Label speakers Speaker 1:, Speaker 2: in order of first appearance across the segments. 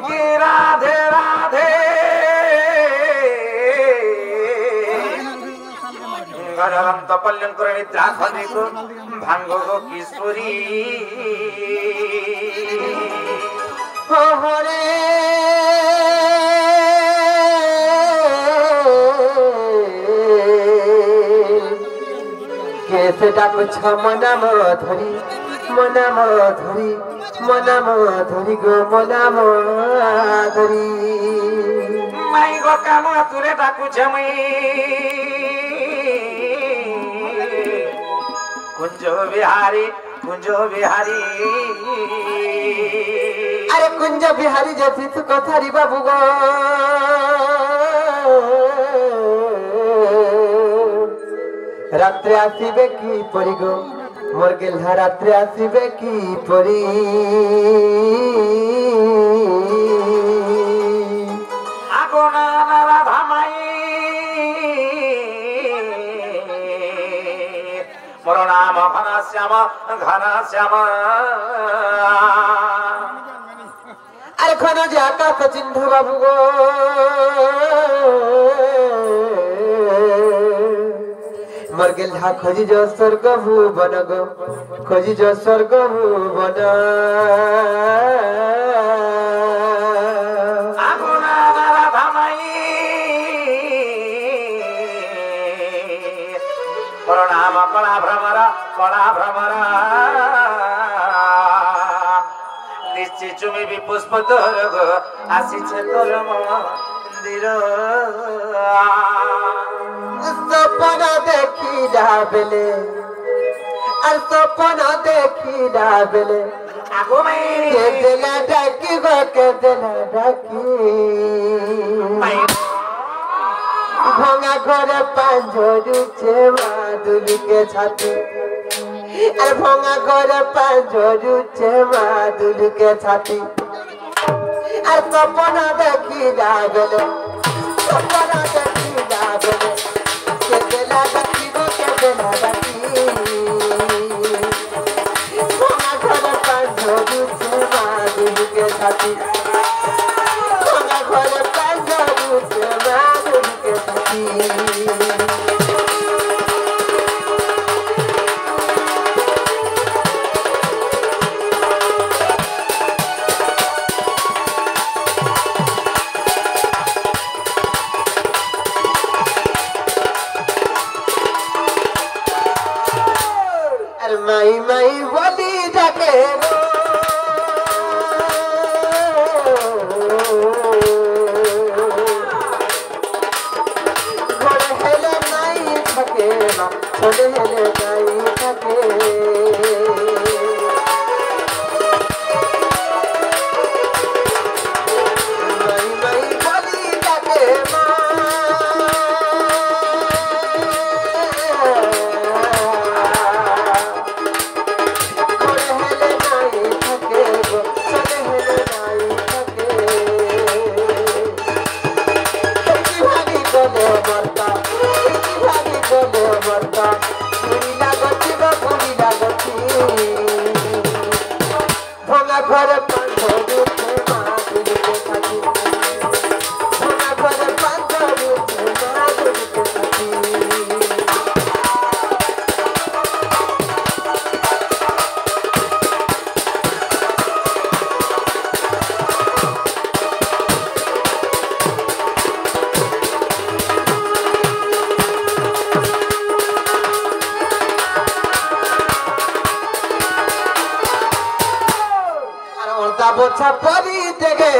Speaker 1: की राधे राधे गजरंत पल्यन करे निद्रा खनि को भांगो को किशोरी हो रे कैसे डाक मना धरी गो मना धरी माई गो काम तुरे डाकू छमई कुंजो बिहारी अरे कुंज बिहारी जैसी तू कथारी बाबू गो रात्रे आसीबे की परी गो मोर गेल्हा रात्रे आसीबे की परी आगोना राधा माई मोर नाम घना श्याम अरे घन जे आकाश चिन्ह बाबू गो मोर गेल्हा खोजी जो स्वर्ग भुवन गो खोजी जो स्वर्ग भुवन आगोना राधा माई प्रणाम कला भ्रमर निश्चय चुमी भी पुष्प तोर गो आसीछे तोर मंदिर सपना देखिला बेले और सपना देखिला बेले आगो में के देला डाकी भंगा घर पांजरू छेवा दुली के छाती अरे भंगा घर पांजरू छेवा दुली के छाती और सपना देखिला बेले के देला डाकी भंगा घर पांजरू छेवा दुली के छाती भंगा घर पांजरू छेवा दुली के छाती माई बोली जाके घोड़े हेले नहीं थके छोड़े हेले नहीं थके माई बोली जाके घर पांचरू छेवा दुली के छाती भंगा घर पांचरू छेवा दुली के छाती बोछा परी देगे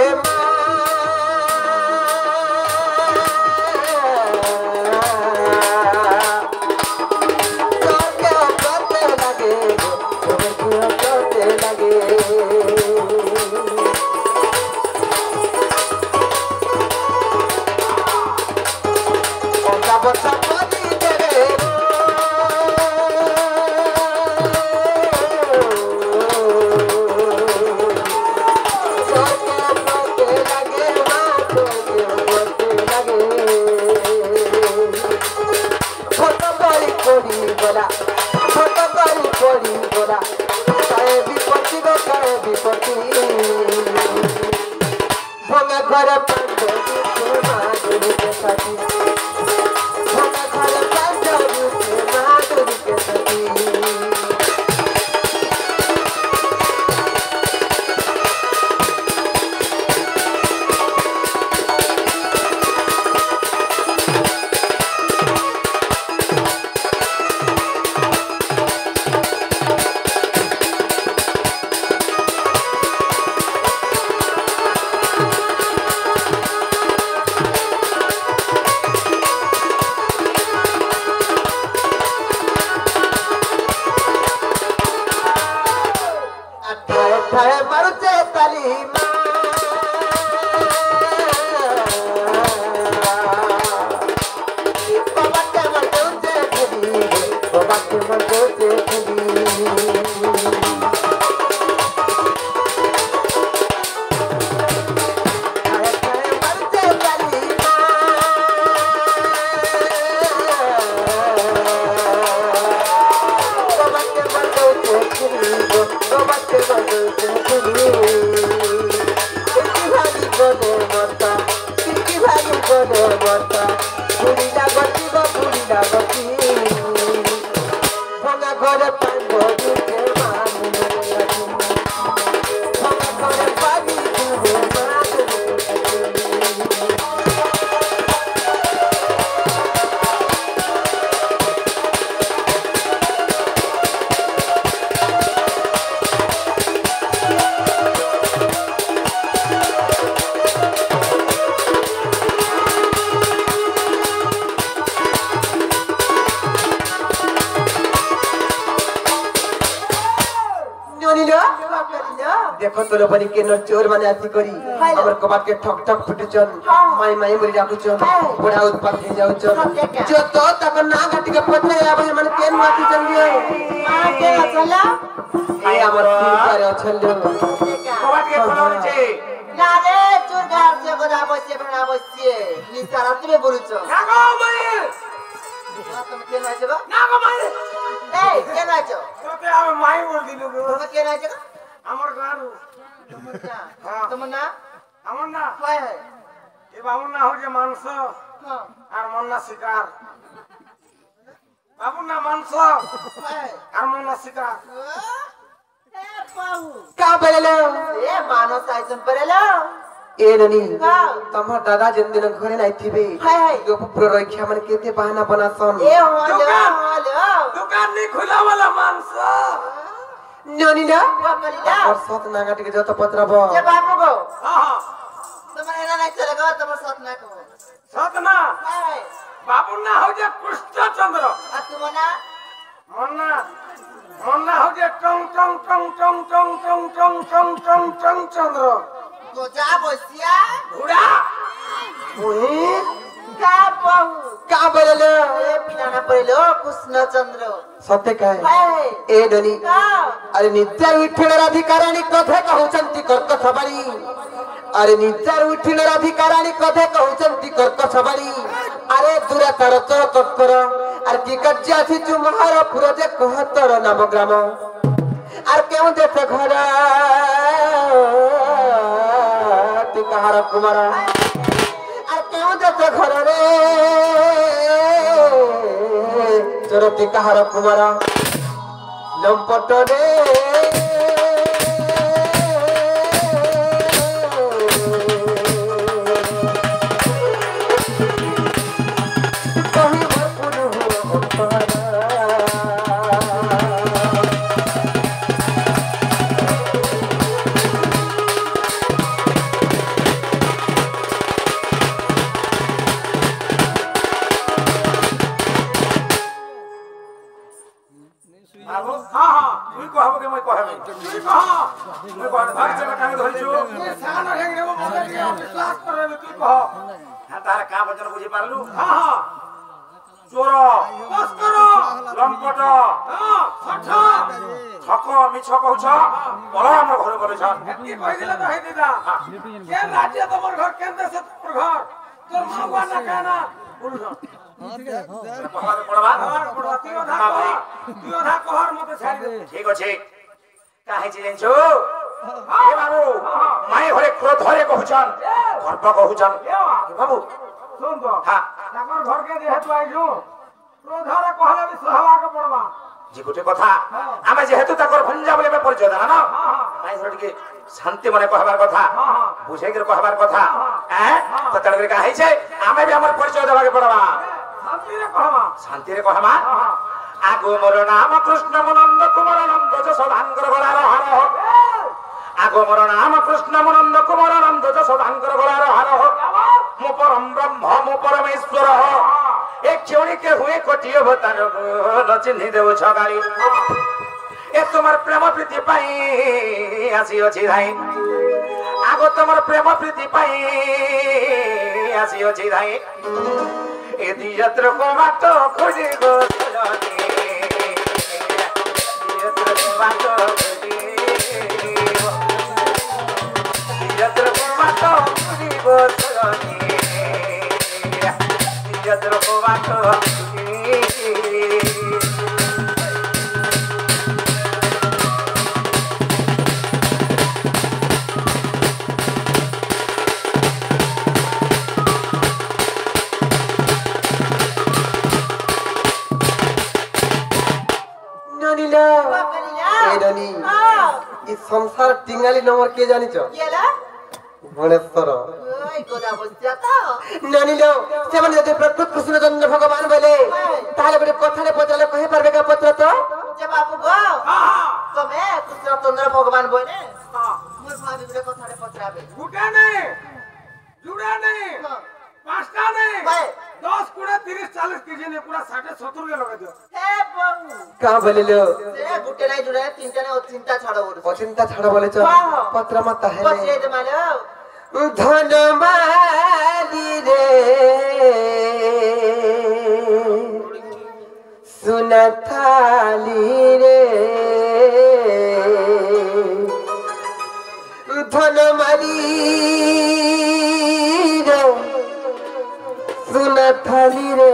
Speaker 1: बोछा परी देगे घर पंजरी माधुरी के साथी भंगा घर पंजरी माधुरी के साथी देखो तो लो बनी के न चोर माने आती करी हमर कबाट के ठक ठक फुटचन माई माई मरी जाकुचन बड़ा उत्पात हे जाउचन जो तो तक ना घाटी के पत्ते आबे मन केन माटी चल दियो मां के चला ए हमर तीन अछल कबाट के कोन छे ना रे चोर घर से बना बसिए निसारा तुमे बोलुचो ना गो माई तुम केन आछो ना गो माई ए केन आछो तोते हम माई बोल दिलु तुम केन आछो আমার গারু তোমার না হ্যাঁ তোমার না আমার না কয় হয় এ বাবু না হচ্ছে মাংস হ্যাঁ আর মন না শিকার বাবু না মাংস কয় আর মন না শিকার এ বাবু কা বলেলো এ মানস আইজন বলেলো এ ননি তোমার দাদা জন্দিন ঘরে নাই থিবে হায় হায় जो पुरो रखिया मन केते बहाना बनासन ए होलो दुकान नहीं खुला वाला मांस नोनीला और साथ ना गाटी के जत पत्र बो जे बाबू गो हां तुमने एना नहीं चलेगा तुम साथ ना को साथ ना हाय बाबू ना हो जे कृष्ण चंद्र आ तुम ना मन ना हो जे टंग टंग टंग टंग टंग टंग टंग टंग टंग टंग चंद्र तो जा बसिया घोड़ा ओए का बहु का बोललो ए पिलाना पड़लो कृष्ण चंद्र सत्य काय ए डनी अरे नित्य विठ्ठल अधिकारानी कथे कहउचंती कर्कश बाणी अरे नित्य विठ्ठल अधिकारानी कथे कहउचंती कर्कश बाणी अरे दुराचार चोर कस्कर अरे टिकट जाथि चु महारापुर जे कहतर नाम ग्राम अरे केउ देते घर टिकहार कुमार अरे केउ देते घर रे चोरती कहार कुमार लंपट रे ठीक अच्छे काहे चिलेंछो ए बाबू माय घरे क्रोध धरे कहछन
Speaker 2: গর্ব কহুছন বাবু
Speaker 3: শুন তো
Speaker 2: হ্যাঁ
Speaker 3: তাকর ঘরকে যেহেতু আইছু প্রধারে কহলে বি সহাবাকে পড়বা
Speaker 2: যে গোটে কথা আমি যেহেতু তাকর ভঞ্জা বলে পরিচয় দেলা না মাই ধরটিকে শান্তি মনে কহবার কথা বুঝাই করে কহবার কথা হ্যাঁ তো তার করে কাহিছে আমি বি আমার পরিচয় দেবাকে পড়বা শান্তিরে কহবা আগো মোর নাম কৃষ্ণ মনন্দ কুমারানন্দ যশোদাঙ্গর গলার হার আগো মোর নাম কৃষ্ণ মনন্দ কুমারানন্দ যশোদাঙ্গর গলার হার মো পরম ব্রহ্ম মো পরমেশ্বর এক ক্ষণিকে হুয়ে কোটি অবতার চিহ্নি দেব ছগাড়ি এ তোমার প্রেম প্রীতি পাই আসিଅছি ধাই আগো তোমার প্রেম প্রীতি পাই আসিଅছি ধাই এ দিয়ত্র কোমাট খুঁজি গো সজনী দিয়ত্র কোমাট খুঁজি দিয়ত্র কোমাট খুঁজি গো সজনী দিয়ত্র কোমাট খুঁজি
Speaker 1: সংসার টিঙ্গালি নম্বর কে জানিছ গণেশ্বর জানিল সেমানে যদি প্রকৃত কৃষ্ণচন্দ্র ভগবান বলে তাহলে গোটে কথারে পচালে কহি পারবে কা পত্র তো
Speaker 4: যে বাবু গো তুমি কৃষ্ণচন্দ্র ভগবান বলে মোর ভাবি গোটে কথারে পচরাবে
Speaker 3: গুটা নেই জুড়া নেই পাঁচটা নেই 10 20 30 40 কেজি নেই পুরা 60 70 के लगा दियो
Speaker 4: হে বাবু
Speaker 1: কা বলিলো
Speaker 4: সে গুটে নাই জুড়া তিনটা নে চিন্তা ছাড়ো বলে
Speaker 1: অচিন্তা ছাড় বলেছ পত্র মাতা হেলে
Speaker 4: পচরে দে মালো
Speaker 1: ধন মালি রে সুনথালি রে ধন মালি রে সুনথালি রে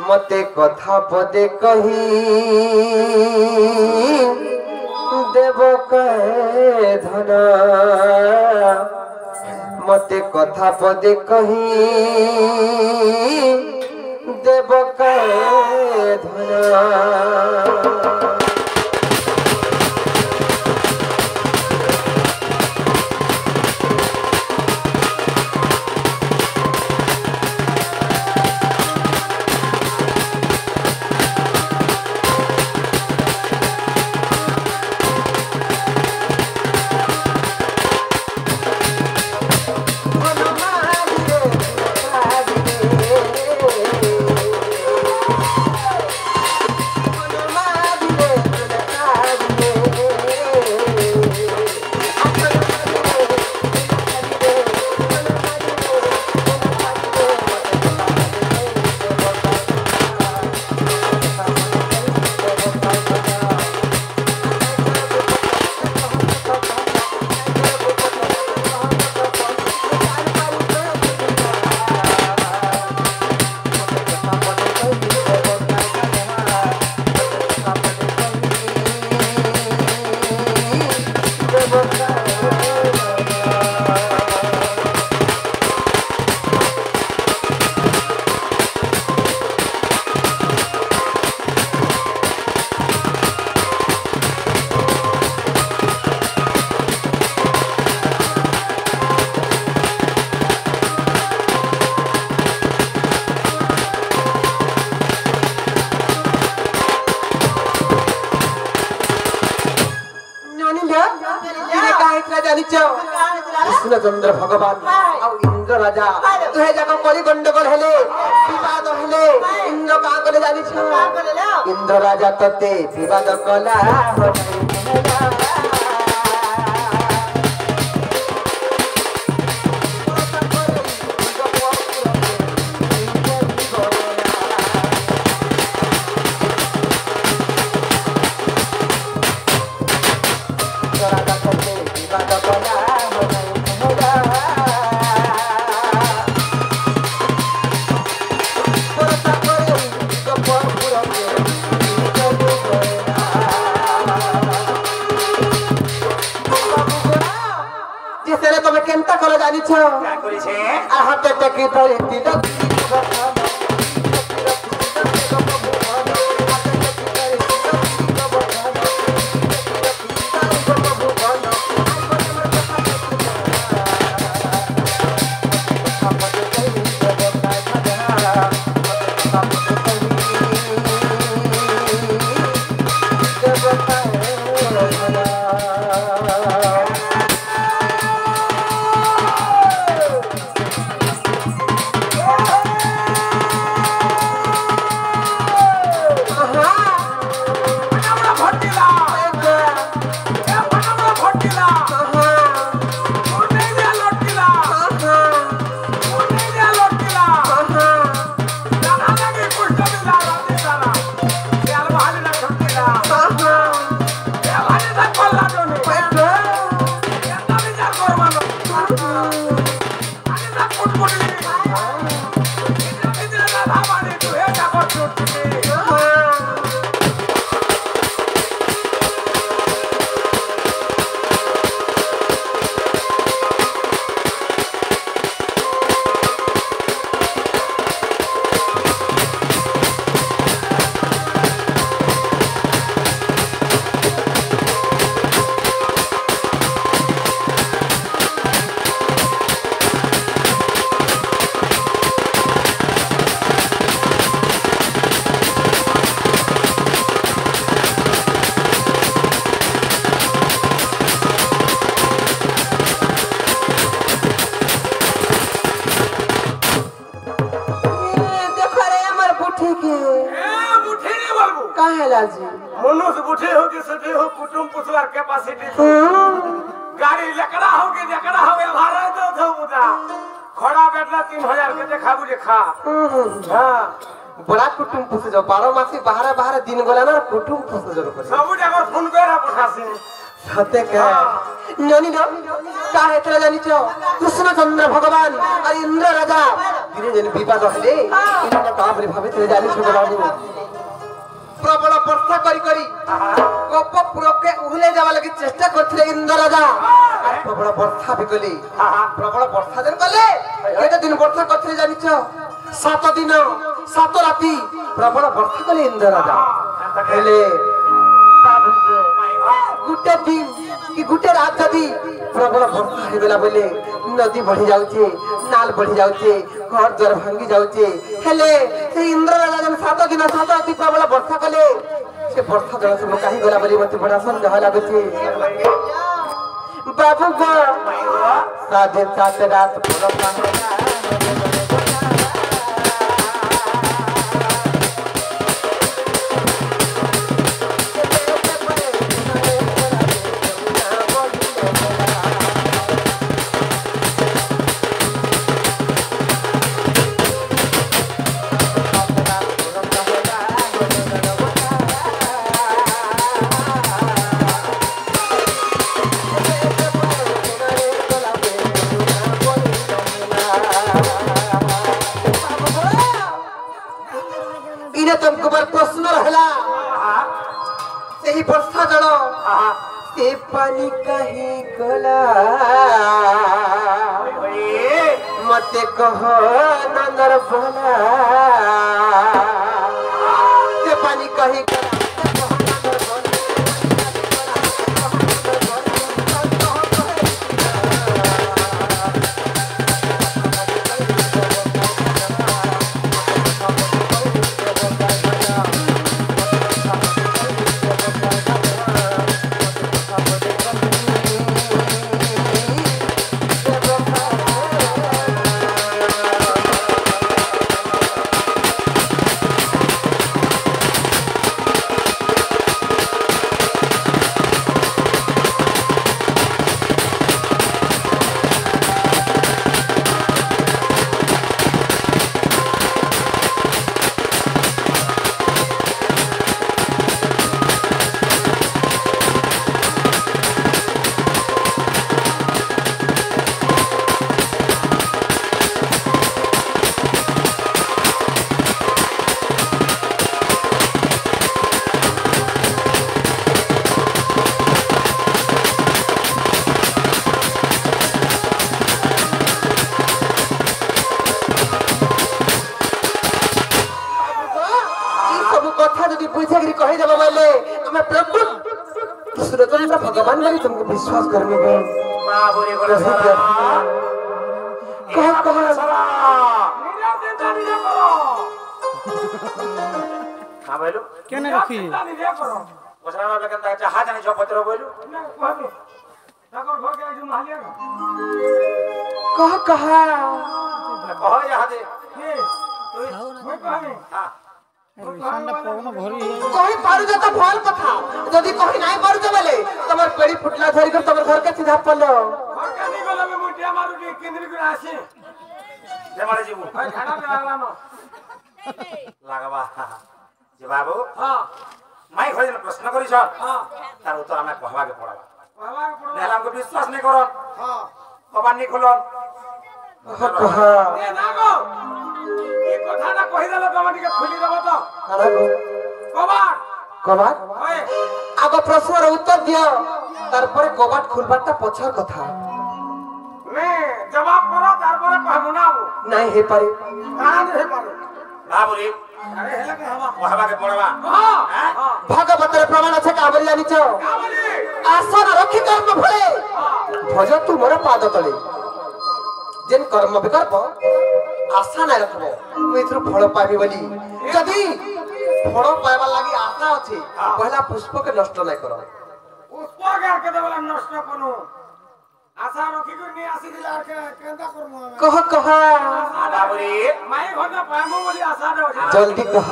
Speaker 1: মতে কথা পদে কহি দেব কহে ধন মতে কথা পদে কহি দেব কহে ধন কৃষ্ণচন্দ্র ভগবান আর ইন্দ্র রাজা দুহে যাক কলি গন্ডগোল হেলে বিবাদ হেলে ইন্দ্র কা কলে জানিছ ইন্দ্র রাজা ততে বিবাদ কলা যে সেরে তুমি কেনটা করে জানিছ
Speaker 2: क्या करी छे
Speaker 1: আর হাতে টেকি ধরে দিল
Speaker 3: আমরা ভট্টিলা এ আমরা ভট্টিলা উঠে যা লটকিলা উঠে যা লটকিলা জানা লাগে কষ্ট দিলা রাতে সারা ইয়ার ভালো না ছটকিলা এ ভালো না কল্লা জনে এটা বিচার করবানো আরে না ফুটবুলি এটা বিচার না ভাবানি তুই এটা কর ছটকি
Speaker 1: দেখো রে আমার বুঠি কে
Speaker 3: বুঝে নি বলবো
Speaker 1: কাহে লাজি
Speaker 3: मनुष्य बुढ़े हो कि सभी हो कुटुंब पुसवार कैपेसिटी गाड़ी लकड़ा हो कि जकड़ा हो या भाड़ा दो दो बुदा खड़ा बैठना 3000 के देखा बुझे खा हां
Speaker 1: बड़ा कुटुम पुसे जाओ 12 मासी बाहर बाहर दिन गला ना कुटुम पुसे जाओ करे
Speaker 3: सब जगह फोन करा पुठासी
Speaker 1: सत्य के ननी नो काहे तले जानी छो कृष्ण चंद्र भगवान और इंद्र राजा धीरे जन विवाद हले इनका काबरे भावे तले जानी छो बाबू प्रबल वर्षा करी करी कपपुर के उहले जावा लगी चेष्टा करथिले इंद्र राजा और प्रबल वर्षा भी कले प्रबल वर्षा दिन कले केते दिन वर्षा करथिले जानी छो 7 दिन 7 राती प्रबल वर्षा कले इंद्र राजा हेले गुटे दिन कि गुटे रात जदी प्रबल वर्षा हे गेला बोले नदी बढ़ी जाउचे नाल बढ़ी जाउचे घर द्वार भांगी जाउचे हेले से इंद्र राजा जन 7 दिन 7 राती प्रबल वर्षा कले से वर्षा जल सब काहे गेला बोले मते बड़ा संदेह लागुचे बाबू गो साढ़े 7 रात प्रबल इने तुमको बार प्रश्न रहला सही वर्षा जल से पानी कहीं गला मते कहो नंदर भला से पानी कहीं भगवान लगे तुमको विश्वास करने के
Speaker 2: बाबुरी बोले सारा
Speaker 1: कहा कहा
Speaker 2: हाँ बोलू
Speaker 5: क्या नहीं रखी
Speaker 2: ओसरा बाबा के जहाज नहीं जो पत्र बोलू
Speaker 1: कहा कहा
Speaker 2: कहो यहाँ दे
Speaker 1: कहीं पारू जाता फल कथा यदि कहीं नहीं पारू जा बोले तमर पेड़ी फुटला धरी कर तमर घर के सीधा पल्लो
Speaker 2: जे मारे जीवू लागबा जे बाबू माई खोज प्रश्न करी छ तार उत्तर हमें कहवा के पड़बा नेला हमको विश्वास नहीं करो कबान नहीं खोलो
Speaker 1: कहा
Speaker 3: ए नागो ई कथा ना कहि देला कबान के खुली देबो तो
Speaker 1: कहा
Speaker 3: कबान
Speaker 1: कबाट
Speaker 3: ओए
Speaker 1: आगो प्रश्नर उत्तर दियो तारपरे कबाट खुलबाटा पछर कथा
Speaker 3: নে জবাব করো তারপরে কহমু না
Speaker 1: नहीं हे पारे
Speaker 3: কান হে পারে
Speaker 2: बाबूरी
Speaker 3: আরে হেলা কে হবা
Speaker 2: कहवा के पड़बा
Speaker 3: हां
Speaker 1: भागवतर प्रमाण আছে काबरी जानिছ
Speaker 3: কাবলি
Speaker 1: आसन रखी कर्म फले भज तू मोर पाद तले जेन कर्म विकल्प आशा नहीं रखबो तू इथरो फल पाबी बोली यदि फल पाइबा लागि आशा अछि पहला पुष्प के नष्ट नहीं करो
Speaker 3: পুষ্পকে আর কে দেবলা নষ্ট কোন আশা রকি করে নি আসি দিলা আর কে কেনটা করমু আমি
Speaker 1: कह कह
Speaker 2: बाबूरी
Speaker 3: মাই ঘটা পাইমু বলি আশা দে
Speaker 1: जल्दी कह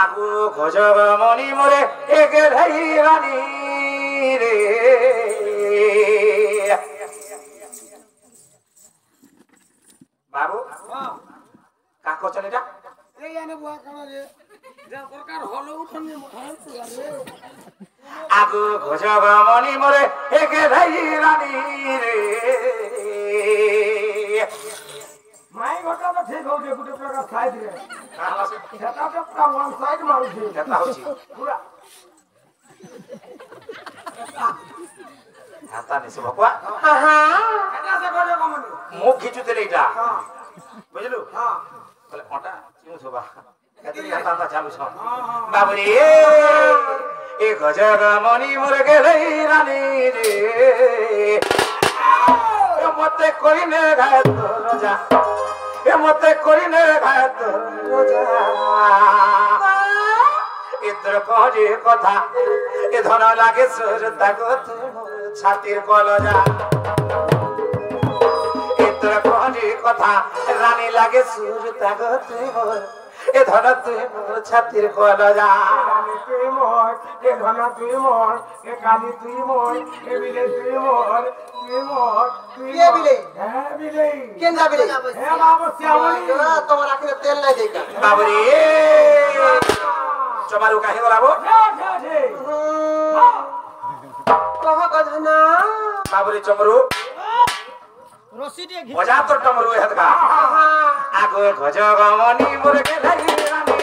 Speaker 2: আগু খোজব মনি মোরে এক ধাই রানী রে বাবু কাকো চলেটা
Speaker 3: এই আনে বুয়া কানা রে যা সরকার হলো উঠনি মোঠাই রে
Speaker 2: আগু খোজব মনি মোরে এক ধাই রানী রে
Speaker 3: মাই ঘটা তো ঠিক হউ যে গুটে প্রকার খাই দিলে
Speaker 2: কাহলা সে
Speaker 3: সেটা তো পুরা ওয়ান সাইড মারুছি
Speaker 2: কথা হচ্ছে
Speaker 3: পুরা
Speaker 2: হাতা নিছে বাবা
Speaker 3: এটা সে করে কমনি
Speaker 2: মুখ খিচু দিলে এটা
Speaker 3: হ্যাঁ
Speaker 2: বুঝলু
Speaker 3: হ্যাঁ
Speaker 2: বলে ওটা চিউ থবা এতই হাতা চালু ছ বাবুরি এ গজব মনি মোর গেলে রানী রে এ মতে কইনে গায় তোর যা এ মতে কইনে গায় তোর যা ইতর কহে কথা এ ধন লাগে সুর তাগত ছাতির কলজা ইতর কহে কথা রানী লাগে সুর তাগত এ ধন তুই মোর ছাতির কলজা
Speaker 3: কালি তুই মোর এ ঘন তুই মোর এ কালি তুই মোর এ বিলে তুই মোর তুই
Speaker 1: কে বিলে?
Speaker 3: হ্যাঁ বিলে
Speaker 1: केन जा बिले
Speaker 3: হে বাবু শ্যামলি
Speaker 1: তোমার আখরে তেল নাই দেকা
Speaker 2: বাবুরি চমারু কাহে গলাবো
Speaker 1: कह गधना
Speaker 2: বাবুরি চমরু
Speaker 5: रस्सी দিয়ে ঘি
Speaker 2: মজা তোর টমরু হেতকা আগো গজ গমনি মুরগে লাগি রানী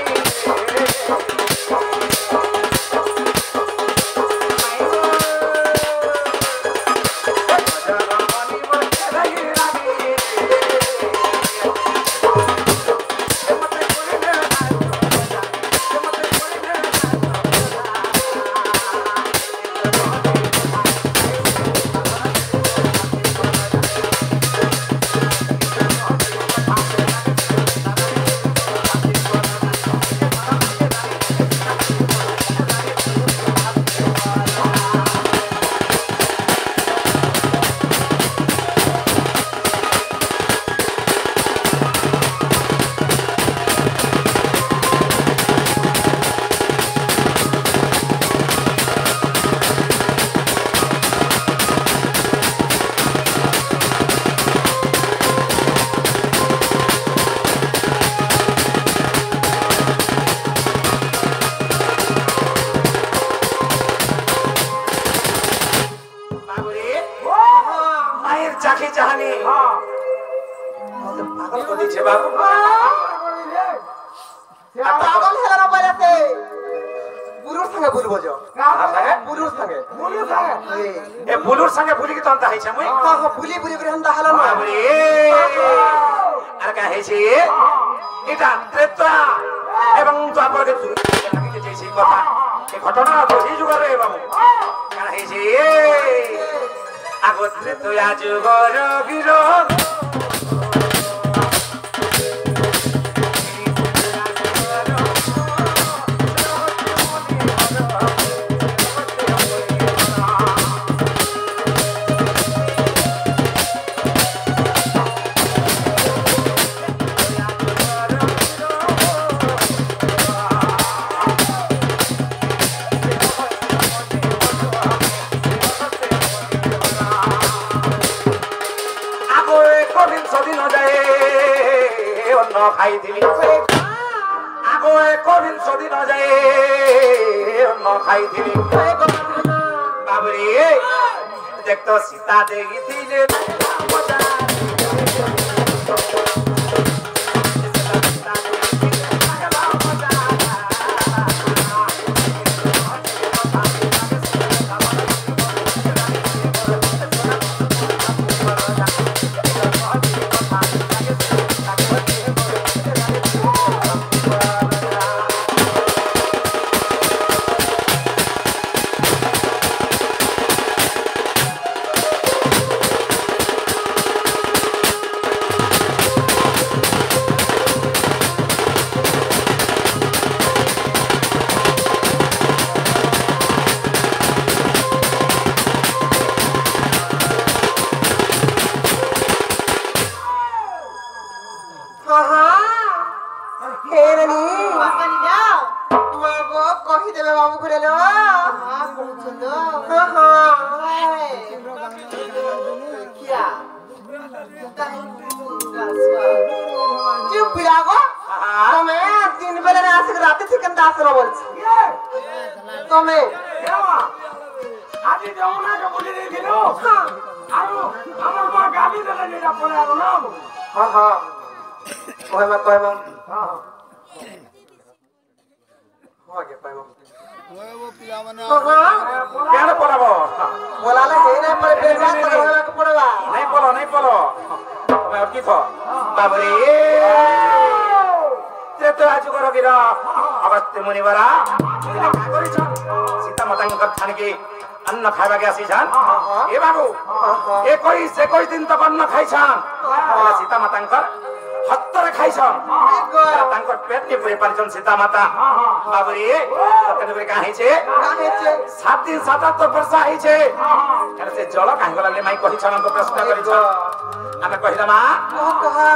Speaker 2: চাখি চাহানি পাগল করে দিয়েছে বাবু
Speaker 1: पागल हेला पाइलाते बुलुर संगे बुलबो जो बुलुर संगे
Speaker 2: এ বুলুর সঙ্গে ভুলি কি তন্তা হইছে মুই
Speaker 1: कह बुली बुली करे हंदा हला ना
Speaker 2: বাবুরে আর কা হইছে এটা ত্রেতা এবং দ্বাপরকে লাগি যে সেই কথা এই ঘটনা তো এই যুগরে বাবু কারণ কাহিছে আগতে তুই আজ গর গিরো খাইছিলি আগো কবিন সদিন যায় অন্য খাইছিলি বাবরি দেখতো সীতা দেখিছিলে अन्न खाइबा के आसीछन ए बाबू 21 दिन तक अन्न खाइछन सीता मातांकर हत्तर खाइछन तांकर पेट नि पुरे पारिछन सीता माता बाबू रे तने बे काहे छे 7 दिन 77 वर्ष आइ छे करे से जल काहे गलाले माई कहिछन हमको प्रश्न करिछन आमे कहिला मा कहा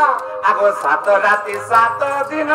Speaker 2: आगो 7 राति 7 दिन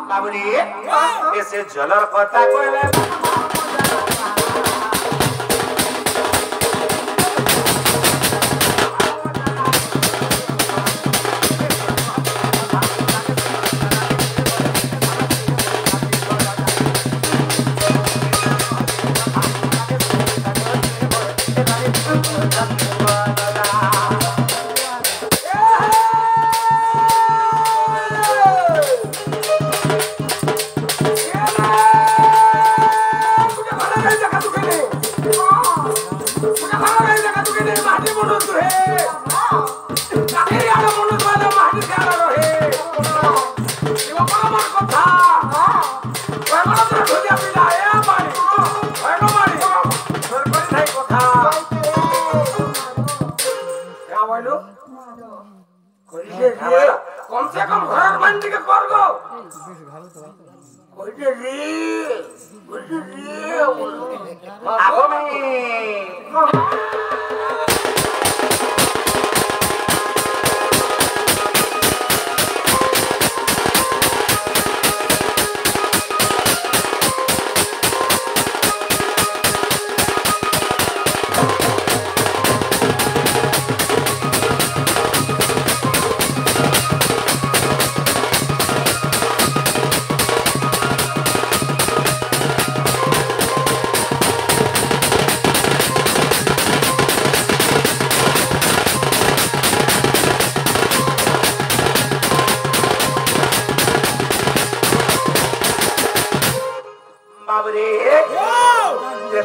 Speaker 2: बाबूरी ऐसे जलर पता कोई कम से कम घर मंडी के कर गो कोई रे आगो में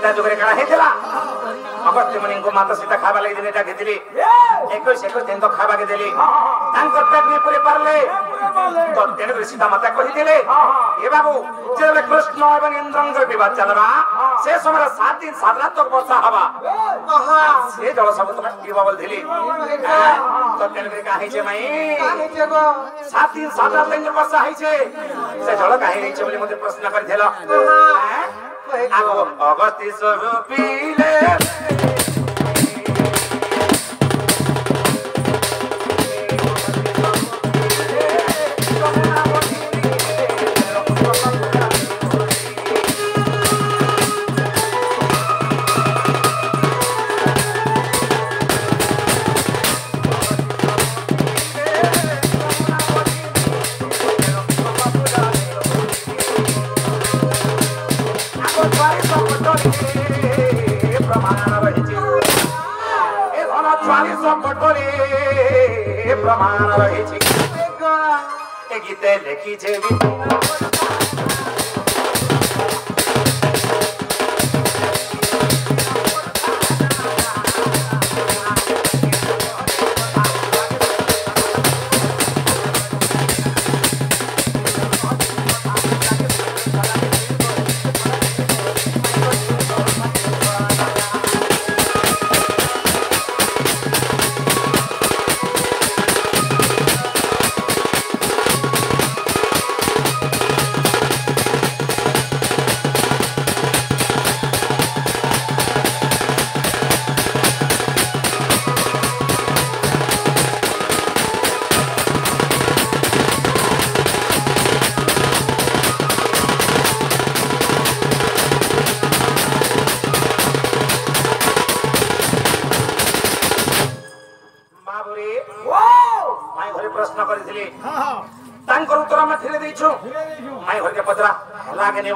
Speaker 2: ତ୍ରେତା ଯୁଗରେ କାଣା ହେଇଥିଲା ଅଗସ୍ତ୍ୟ ମୁନିଙ୍କୁ ମାତା ସୀତା ଖାଇବା ଲାଗି ଦିନେ ଡାକିଥିଲି 21 ଦିନ ତ ଖାଇବାକେ ଦେଲି ତାଙ୍କର ପେଟ ନେଇ ପୁରେଇ ପାରିଲେ ତ ତେଣୁକରି ସୀତା ମାତା କହିଥିଲେ ଏ ବାବୁ ଯେତେବେଳେ କୃଷ୍ଣ ଏବଂ ଇନ୍ଦ୍ରଙ୍କର ବିବାହ ଚାଲବା ସେ ସମୟରେ 7 ଦିନ 7 ରାତ ବର୍ଷା ହବା ସେ ଜଳ ସବୁ ତମେ ପିଇବ ବୋଲିଥିଲି ତ ତେଣୁକରି କାହିଁ ହେଇଛେ ମାଇ 7 ଦିନ 7 ରାତ ଦିନ ବର୍ଷା ହେଇଛେ ସେ ଜଳ କାହିଁ ହେଇଛେ ବୋଲି ମୋତେ ପ୍ରଶ୍ନ କରିଥିଲ ଅଗସ୍ତ୍ୟ ସ୍ୱରୂପିଲେ प्रमाण रही गीते लिखी छे प्रश्न करी उत्तर आम ठेले माई घर के पचरा लागे नहीं